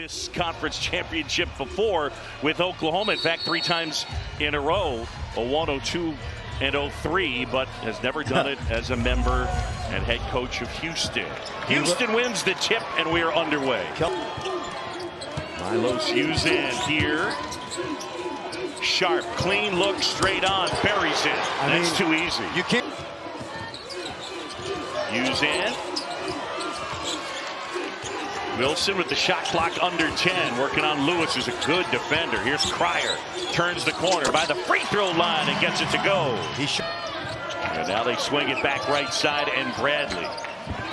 this conference championship before with Oklahoma. In fact, 3 times in a row, a 102 and 03, but has never done it as a member and head coach of Houston. Houston wins the tip, and we are underway. Milos in here. Sharp, clean look, straight on, buries it. That's too easy. You can't. In. Wilson with the shot clock under 10, working on Lewis, who's a good defender. Here's Cryer, turns the corner by the free throw line and gets it to go. And now they swing it back right side, and Bradley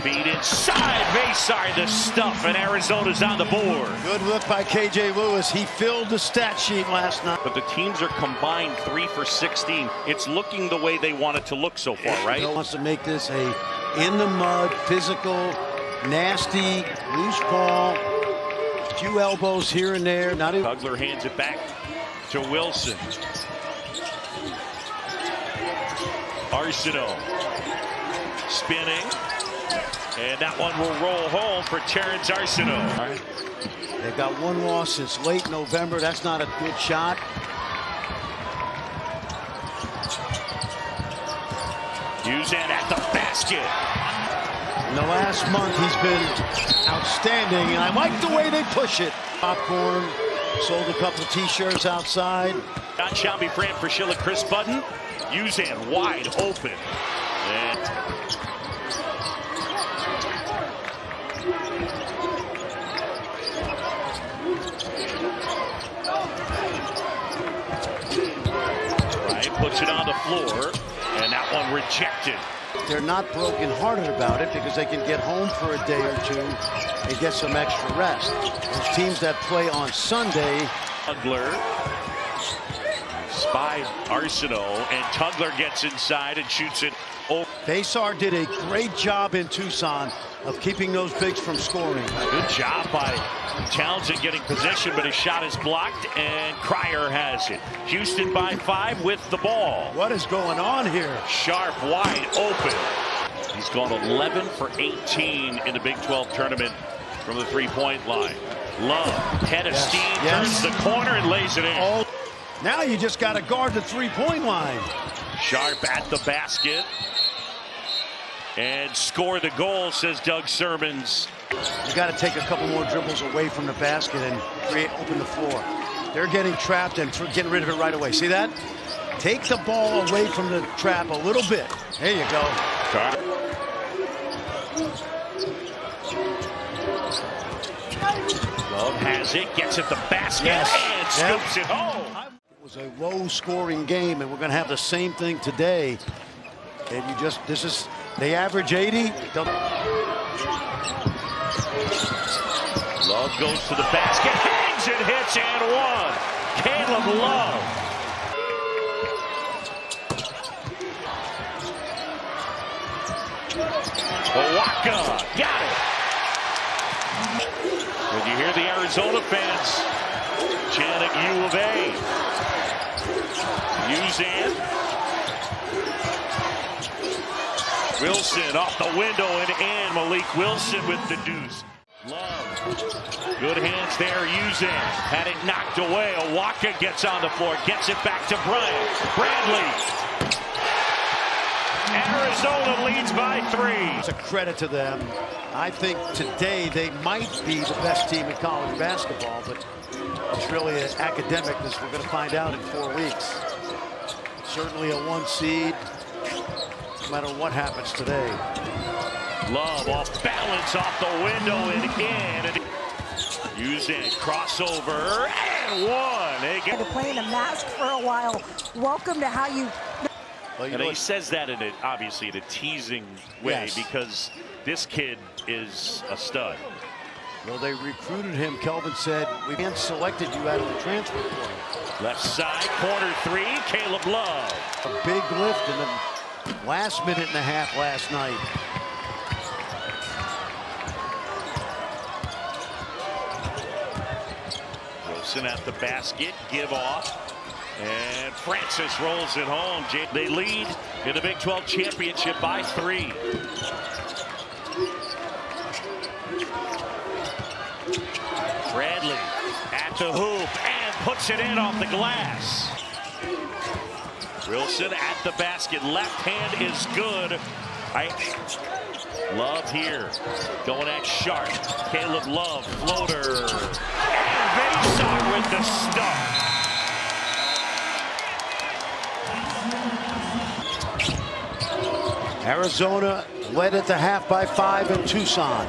feed inside. Vasar the stuff, and Arizona's on the board. Good look by KJ Lewis. He filled the stat sheet last night. But the teams are combined 3 for 16. It's looking the way they want it to look so far, right? He wants to make this a in the mud, physical, nasty, loose ball. A few elbows here and there. Not even. Tugler hands it back to Wilson. Arsenault spinning. And that one will roll home for Terrence Arsenault. Right. They've got one loss since late November. That's not a good shot. At the basket. In the last month, he's been outstanding, and I like the way they push it. Popcorn, sold a couple of T-shirts outside. Got Shelby Fran for Schiller, Chris Button. Uzan wide open. And Right, puts it on the floor, and that one rejected. They're not broken-hearted about it because they can get home for a day or two and get some extra rest. Those teams that play on Sunday. Tugler spy Arsenault, and Tugler gets inside and shoots it over. Vasar did a great job in Tucson of keeping those bigs from scoring. Good job by Townsend getting position, but his shot is blocked, and Cryer has it. Houston by 5 with the ball. What is going on here? Sharp wide open. He's gone 11 for 18 in the Big 12 tournament from the three-point line. Love, head of steam, turns the corner and lays it in. Oh, now you just got to guard the three-point line. Sharp at the basket. And score the goal, says Doug Sermons. You got to take a couple more dribbles away from the basket and open the floor. They're getting trapped and getting rid of it right away. See that? Take the ball away from the trap a little bit. There you go. Love has it, gets at the basket, and scoops it home. It was a low-scoring game, and we're going to have the same thing today. And they average 80. Love goes to the basket, hangs and hits, and one. Caleb Love. Owaka, got it. When you hear the Arizona fans chanting U of A. Wilson off the window and in. Malik Wilson with the deuce. Love. Good hands there. Had it knocked away. Owaka gets on the floor. Gets it back to Bryant. Bradley. Arizona leads by 3. It's a credit to them. I think today they might be the best team in college basketball, but it's really an academic as we're going to find out in 4 weeks. Certainly a 1 seed, no matter what happens today. Love off balance, off the window and in. Crossover and one. They had to play in a mask for a while. Welcome to how you. Well, and he says that obviously in a teasing way, because this kid is a stud. Well, they recruited him. Kelvin said, we haven't selected you out of the transfer portal. Left side, corner 3, Caleb Love. A big lift in the last minute and a half last night. Wilson at the basket, give off. And Francis rolls it home. They lead in the Big 12 championship by 3. Bradley at the hoop and puts it in off the glass. Wilson at the basket. Left hand is good. Love here. Going at Sharp. Caleb Love. Floater. And Vassar with the stuff. Arizona led at the half by 5 in Tucson.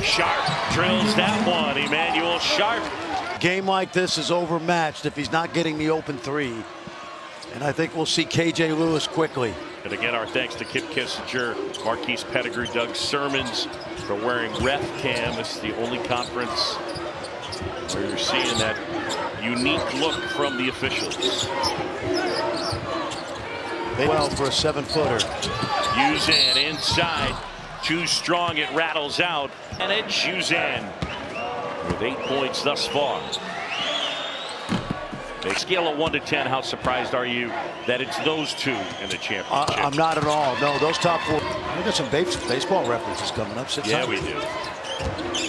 Sharp drills that one. Emmanuel Sharp. Game like this is overmatched if he's not getting the open three. And I think we'll see KJ Lewis quickly. And again, our thanks to Kip Kissinger, Marquise Pettigrew, Doug Sermons for wearing ref cam. This is the only conference where you're seeing that unique look from the officials. Well for a 7-footer. Uzan inside. Too strong, it rattles out. And it's Uzan with 8 points thus far. A scale of 1 to 10, how surprised are you that it's those two in the championship? I'm not at all. No, those top 4. We got some baseball references coming up. Yeah, we do.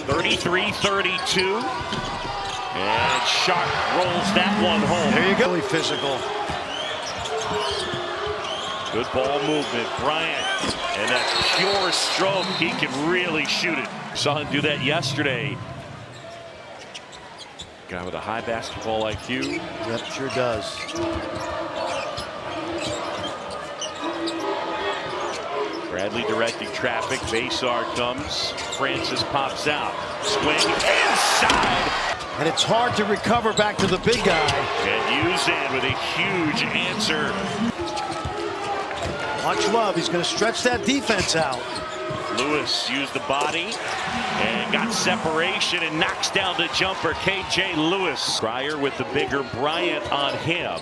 33-32. And Sharp rolls that one home. There you go. Really physical. Good ball movement, Bryant. And that pure stroke, he can really shoot it. Saw him do that yesterday. Guy with a high basketball IQ. Yep, sure does. Bradley directing traffic. Vassar comes. Francis pops out. Swing inside. And it's hard to recover back to the big guy. And Uzan with a huge answer. Watch Love. He's going to stretch that defense out. Lewis used the body and got separation and knocks down the jumper. KJ Lewis. Cryer with the bigger Bryant on him.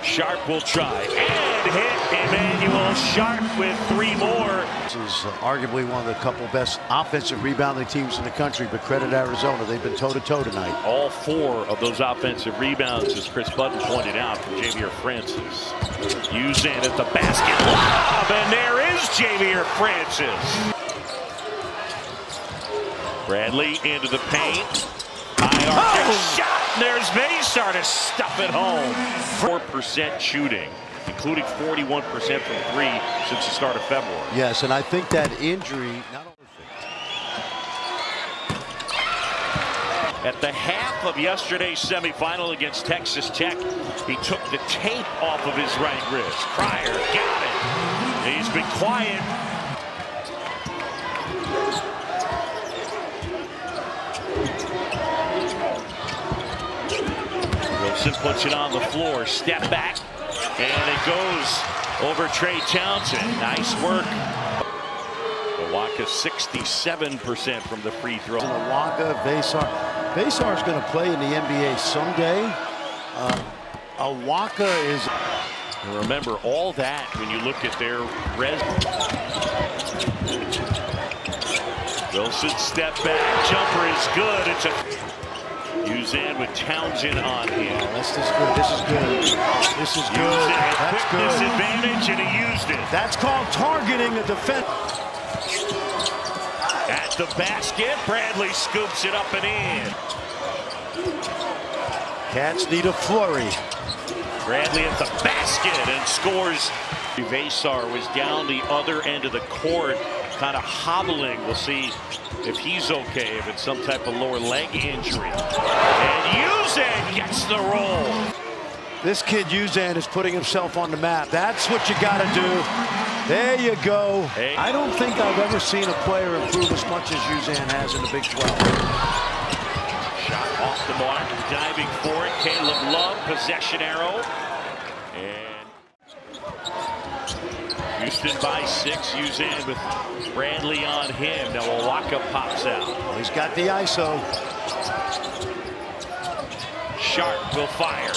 Sharp will try and hit. Emmanuel Sharp with 3 more. This is arguably one of the couple best offensive rebounding teams in the country, but credit Arizona. They've been toe-to-toe tonight. All 4 of those offensive rebounds, as Chris Button pointed out, from Javier Francis. Uzan at the basket. Lob, and there is Javier Francis. Bradley into the paint. High arc shot. There's Vassar to stuff it home. 4% shooting, including 41% from 3 since the start of February. Yes, and I think that injury not only at the half of yesterday's semifinal against Texas Tech, he took the tape off of his right wrist. Cryer got it. He's been quiet. Wilson puts it on the floor. Step back. And it goes over Trey Townsend. Nice work. Milwaukee 67% from the free throw. Milwaukee, Vassar. Vassar is going to play in the NBA someday. Milwaukee is. And remember all that when you look at their resume. Wilson step back. Jumper is good. It's a Uzan with Townsend on him. This is good. This is good. This is good. That's good. Disadvantage, and he used it. That's called targeting a defense. At the basket, Bradley scoops it up and in. Cats need a flurry. Bradley at the basket and scores. Vassar was down the other end of the court, kind of hobbling. We'll see if he's okay, if it's some type of lower leg injury. And Uzan gets the roll. This kid Uzan is putting himself on the map. That's what you got to do. There you go. Hey. I don't think I've ever seen a player improve as much as Uzan has in the Big 12. Shot off the mark, diving for it. Caleb Love, possession arrow. And Houston by 6. Uzan with Bradley on him. Now Milwaukee pops out. Well, he's got the ISO. Sharp will fire.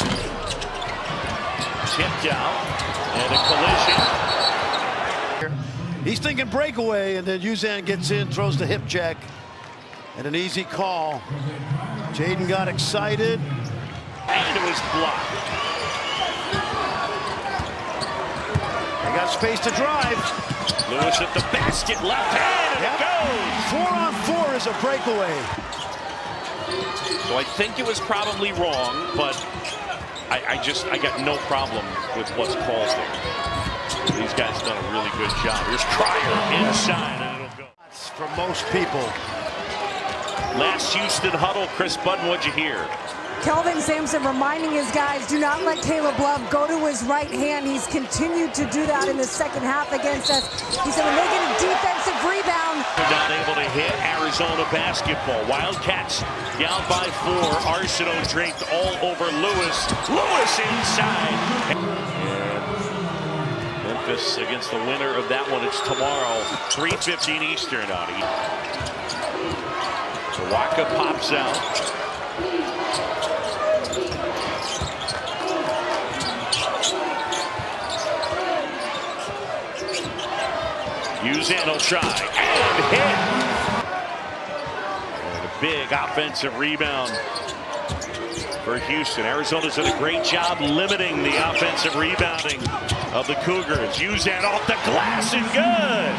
Tipped out. And a collision. He's thinking breakaway, and then Uzan gets in, throws the hip check. And an easy call. Jaden got excited. And it was blocked. got space to drive. Lewis at the basket, left hand, and it goes. 4-on-4 is a breakaway. So I think it was probably wrong, but I got no problem with what's called there. These guys done a really good job. Here's Cryer inside, and it'll go. For most people. Last Houston huddle, Chris Budden, what'd you hear? Kelvin Sampson reminding his guys, do not let Caleb Love go to his right hand. He's continued to do that in the second half against us. He said when they get a defensive rebound. They're not able to hit Arizona basketball. Wildcats down by 4. Arsenault draped all over Lewis. Lewis inside. And Memphis against the winner of that one. It's tomorrow, 3:15 Eastern on it. Waka pops out. Uzan will try and hit. And a big offensive rebound for Houston. Arizona's done a great job limiting the offensive rebounding of the Cougars. Uzan off the glass and good.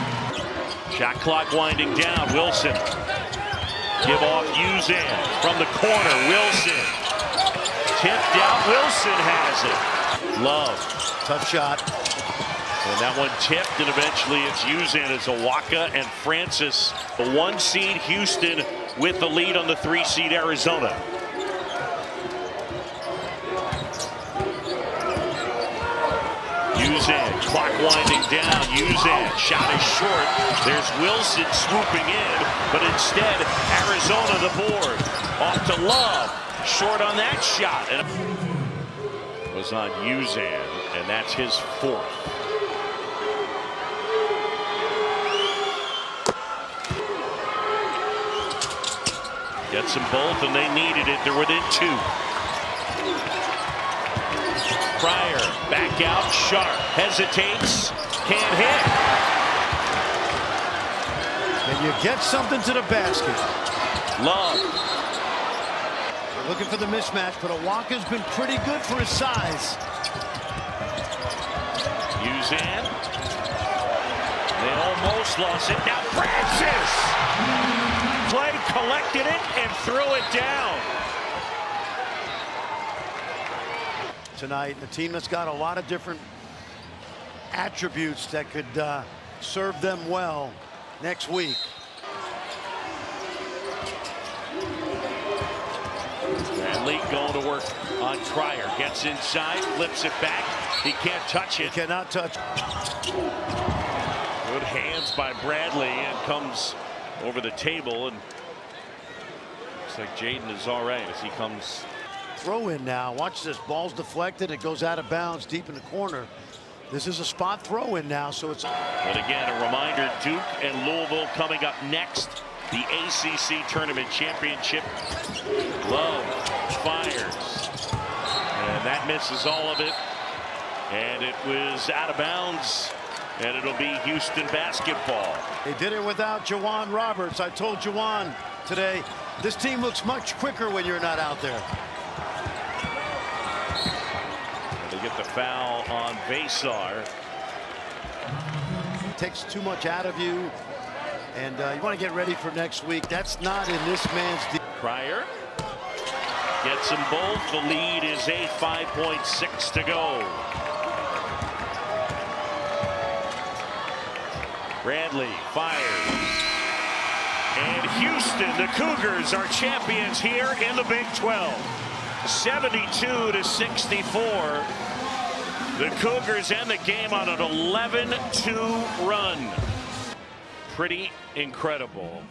Shot clock winding down. Wilson. Give off Uzan from the corner. Wilson. Tipped out. Wilson has it. Love. Tough shot. And that one tipped, and eventually it's Uzan as Waka and Francis. The 1 seed Houston with the lead on the 3 seed Arizona. Uzan, clock winding down. Uzan, shot is short. There's Wilson swooping in, but instead Arizona the board. Off to Love, short on that shot. And it was on Uzan, and that's his 4th. Gets them both, and they needed it. They're within 2. Cryer, back out, Sharp, hesitates, can't hit. And you get something to the basket. Love. They're looking for the mismatch, but Waka's been pretty good for his size. Uzan. They almost lost it. Now Francis! Play collected it and threw it down. Tonight, a team that's got a lot of different attributes that could serve them well next week. Bradley going to work on Cryer. Gets inside, flips it back. He can't touch it. He cannot touch. Good hands by Bradley, and comes over the table, and looks like Jaden is all right as he comes. Throw in now. Watch this. Ball's deflected. It goes out of bounds deep in the corner. This is a spot throw in now, so it's. But again, a reminder, Duke and Louisville coming up next. The ACC Tournament Championship. Love fires. And that misses all of it. And it was out of bounds. And it'll be Houston basketball. They did it without Juwan Roberts. I told Juwan today, this team looks much quicker when you're not out there. And they get the foul on Vasar. Takes too much out of you. And you want to get ready for next week. That's not in this man's. Cryer gets them both. The lead is 5.6 to go. Bradley fires. And Houston, the Cougars, are champions here in the Big 12. 72-64. The Cougars end the game on an 11-2 run. Pretty incredible.